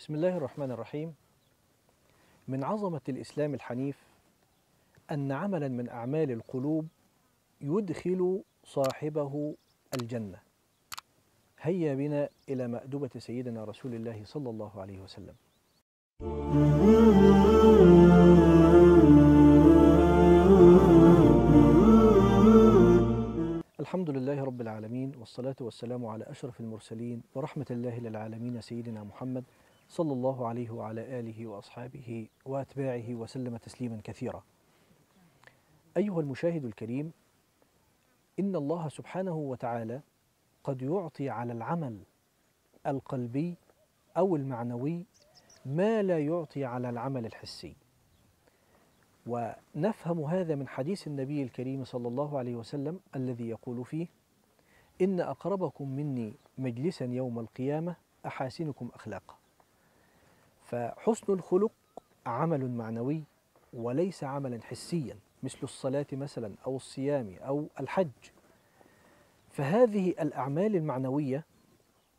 بسم الله الرحمن الرحيم. من عظمة الإسلام الحنيف أن عملا من أعمال القلوب يدخل صاحبه الجنة. هيا بنا إلى مأدبة سيدنا رسول الله صلى الله عليه وسلم. الحمد لله رب العالمين، والصلاة والسلام على أشرف المرسلين ورحمة الله للعالمين سيدنا محمد صلى الله عليه وعلى آله وأصحابه وأتباعه وسلم تسليما كثيرا. أيها المشاهد الكريم، إن الله سبحانه وتعالى قد يعطي على العمل القلبي أو المعنوي ما لا يعطي على العمل الحسي، ونفهم هذا من حديث النبي الكريم صلى الله عليه وسلم الذي يقول فيه: إن أقربكم مني مجلسا يوم القيامة أحاسنكم أخلاقا. فحسن الخلق عمل معنوي وليس عملا حسيا مثل الصلاة مثلا أو الصيام أو الحج. فهذه الأعمال المعنوية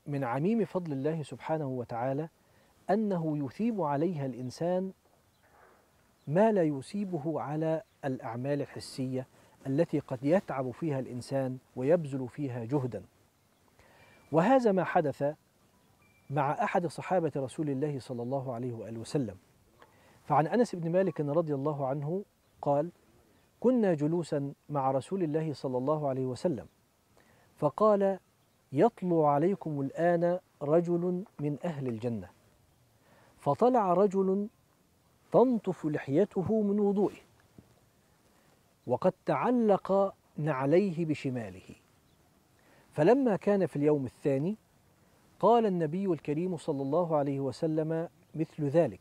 من عميم فضل الله سبحانه وتعالى أنه يثيب عليها الإنسان ما لا يثيبه على الأعمال الحسية التي قد يتعب فيها الإنسان ويبذل فيها جهدا. وهذا ما حدث مع أحد صحابة رسول الله صلى الله عليه وآله وسلم. فعن أنس بن مالك رضي الله عنه قال: كنا جلوسا مع رسول الله صلى الله عليه وسلم فقال: يطلع عليكم الآن رجل من أهل الجنة. فطلع رجل تنطف لحيته من وضوئه وقد تعلق نعليه بشماله. فلما كان في اليوم الثاني قال النبي الكريم صلى الله عليه وسلم مثل ذلك: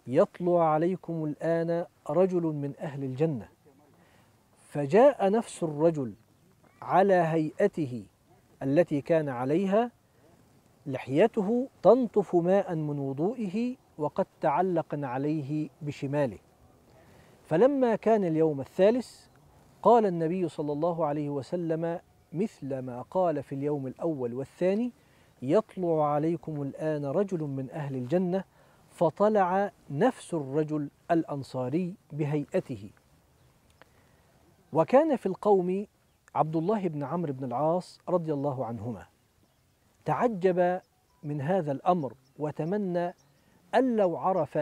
يطلع عليكم الآن رجل من أهل الجنة. فجاء نفس الرجل على هيئته التي كان عليها، لحيته تنطف ماء من وضوئه وقد تعلق عليه بشماله. فلما كان اليوم الثالث قال النبي صلى الله عليه وسلم مثل ما قال في اليوم الأول والثاني: يطلع عليكم الآن رجل من أهل الجنة. فطلع نفس الرجل الأنصاري بهيئته. وكان في القوم عبد الله بن عمرو بن العاص رضي الله عنهما، تعجب من هذا الأمر وتمنى أن لو عرف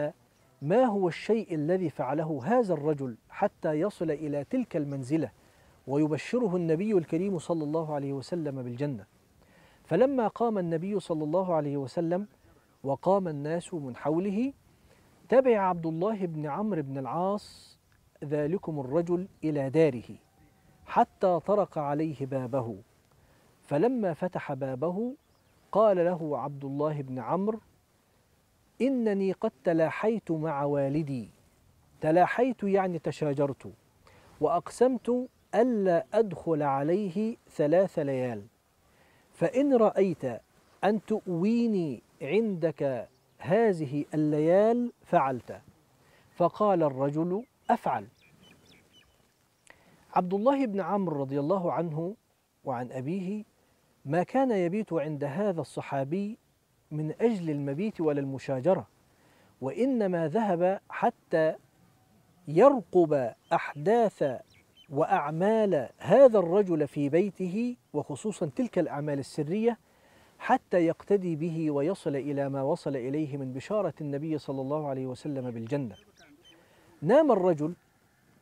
ما هو الشيء الذي فعله هذا الرجل حتى يصل إلى تلك المنزلة ويبشره النبي الكريم صلى الله عليه وسلم بالجنة. فلما قام النبي صلى الله عليه وسلم وقام الناس من حوله، تبع عبد الله بن عمرو بن العاص ذلكم الرجل إلى داره حتى طرق عليه بابه. فلما فتح بابه قال له عبد الله بن عمرو: إنني قد تلاحيت مع والدي. تلاحيت يعني تشاجرت، وأقسمت ألا أدخل عليه 3 ليال، فإن رأيت أن تؤويني عندك هذه الليال فعلت. فقال الرجل: أفعل. عبد الله بن عمرو رضي الله عنه وعن أبيه ما كان يبيت عند هذا الصحابي من أجل المبيت ولا المشاجرة، وإنما ذهب حتى يرقب أحداث وأعمال هذا الرجل في بيته، وخصوصا تلك الأعمال السرية، حتى يقتدي به ويصل إلى ما وصل إليه من بشارة النبي صلى الله عليه وسلم بالجنة. نام الرجل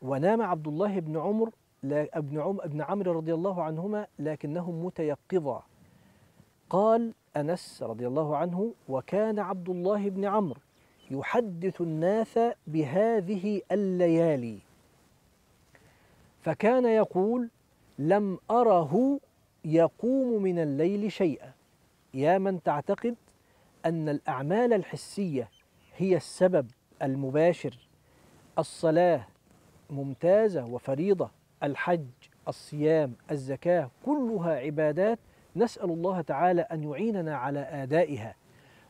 ونام عبد الله بن عمرو ابن عمرو رضي الله عنهما، لكنهم متيقظا. قال أنس رضي الله عنه: وكان عبد الله بن عمرو يحدث الناس بهذه الليالي، فكان يقول: لم أره يقوم من الليل شيئا. يا من تعتقد أن الأعمال الحسية هي السبب المباشر، الصلاة ممتازة وفريضة، الحج، الصيام، الزكاة، كلها عبادات نسأل الله تعالى أن يعيننا على أدائها،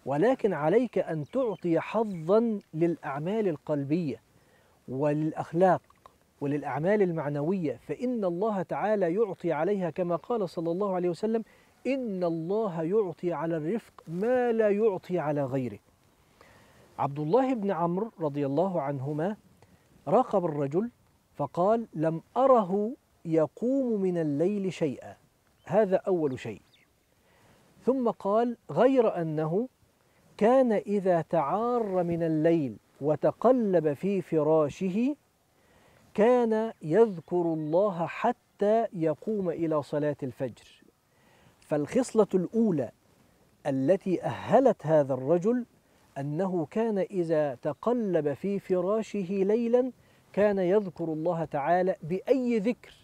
ولكن عليك أن تعطي حظا للأعمال القلبية وللأخلاق وللأعمال المعنوية، فإن الله تعالى يعطي عليها كما قال صلى الله عليه وسلم: إن الله يعطي على الرفق ما لا يعطي على غيره. عبد الله بن عمرو رضي الله عنهما راقب الرجل فقال: لم أره يقوم من الليل شيئا، هذا أول شيء. ثم قال: غير أنه كان إذا تعار من الليل وتقلب في فراشه كان يذكر الله حتى يقوم إلى صلاة الفجر. فالخصلة الأولى التي أهلت هذا الرجل أنه كان إذا تقلب في فراشه ليلا كان يذكر الله تعالى بأي ذكر،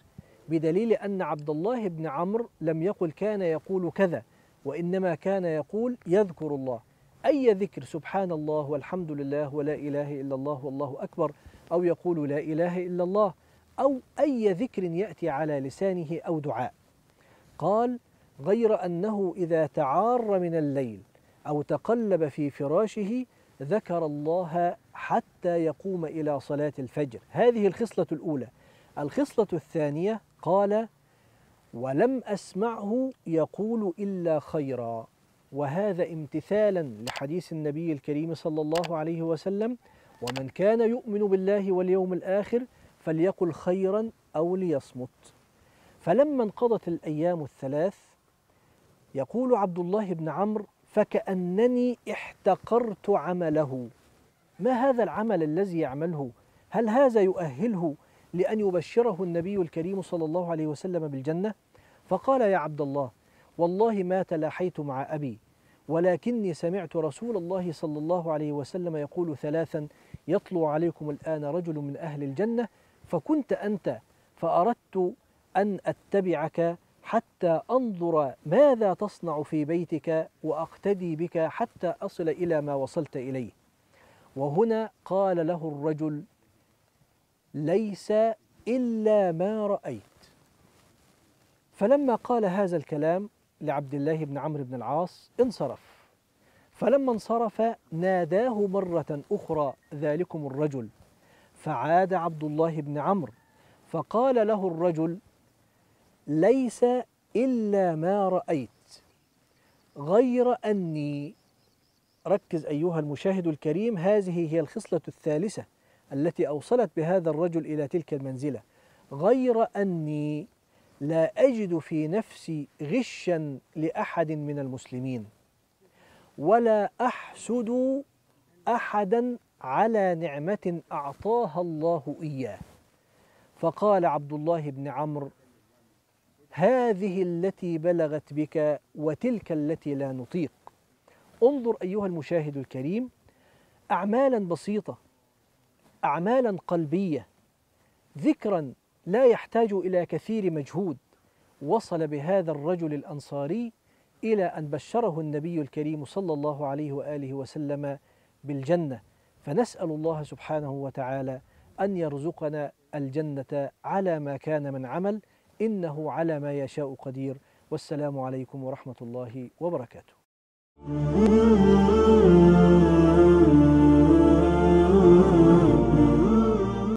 بدليل أن عبد الله بن عمرو لم يقل كان يقول كذا، وإنما كان يقول يذكر الله أي ذكر، سبحان الله والحمد لله ولا إله إلا الله والله أكبر، أو يقول لا إله إلا الله، أو أي ذكر يأتي على لسانه أو دعاء. قال: غير أنه إذا تعار من الليل أو تقلب في فراشه ذكر الله حتى يقوم إلى صلاة الفجر. هذه الخصلة الأولى. الخصلة الثانية قال: ولم أسمعه يقول إلا خيرا، وهذا امتثالا لحديث النبي الكريم صلى الله عليه وسلم: ومن كان يؤمن بالله واليوم الآخر فليقل خيرا أو ليصمت. فلما انقضت الأيام الثلاث يقول عبد الله بن عمرو: فكأنني احتقرت عمله. ما هذا العمل الذي يعمله؟ هل هذا يؤهله لأن يبشره النبي الكريم صلى الله عليه وسلم بالجنة؟ فقال: يا عبد الله، والله ما تلاحيت مع أبي، ولكني سمعت رسول الله صلى الله عليه وسلم يقول ثلاثا: يطلع عليكم الآن رجل من أهل الجنة، فكنت أنت، فأردت أن أتبعك حتى أنظر ماذا تصنع في بيتك وأقتدي بك حتى أصل إلى ما وصلت إليه. وهنا قال له الرجل: ليس إلا ما رأيت. فلما قال هذا الكلام لعبد الله بن عمرو بن العاص انصرف. فلما انصرف ناداه مرة أخرى ذلكم الرجل، فعاد عبد الله بن عمرو فقال له الرجل: ليس إلا ما رأيت، غير أني، ركز أيها المشاهد الكريم، هذه هي الخصلة الثالثة التي أوصلت بهذا الرجل إلى تلك المنزلة: غير أني لا أجد في نفسي غشا لأحد من المسلمين، ولا أحسد أحدا على نعمة أعطاها الله إياه. فقال عبد الله بن عمرو: هذه التي بلغت بك وتلك التي لا نطيق. انظر أيها المشاهد الكريم، أعمالا بسيطة، أعمالا قلبية، ذكرا لا يحتاج إلى كثير مجهود، وصل بهذا الرجل الأنصاري إلى أن بشره النبي الكريم صلى الله عليه وآله وسلم بالجنة. فنسأل الله سبحانه وتعالى أن يرزقنا الجنة على ما كان من عمل، إنه على ما يشاء قدير. والسلام عليكم ورحمة الله وبركاته.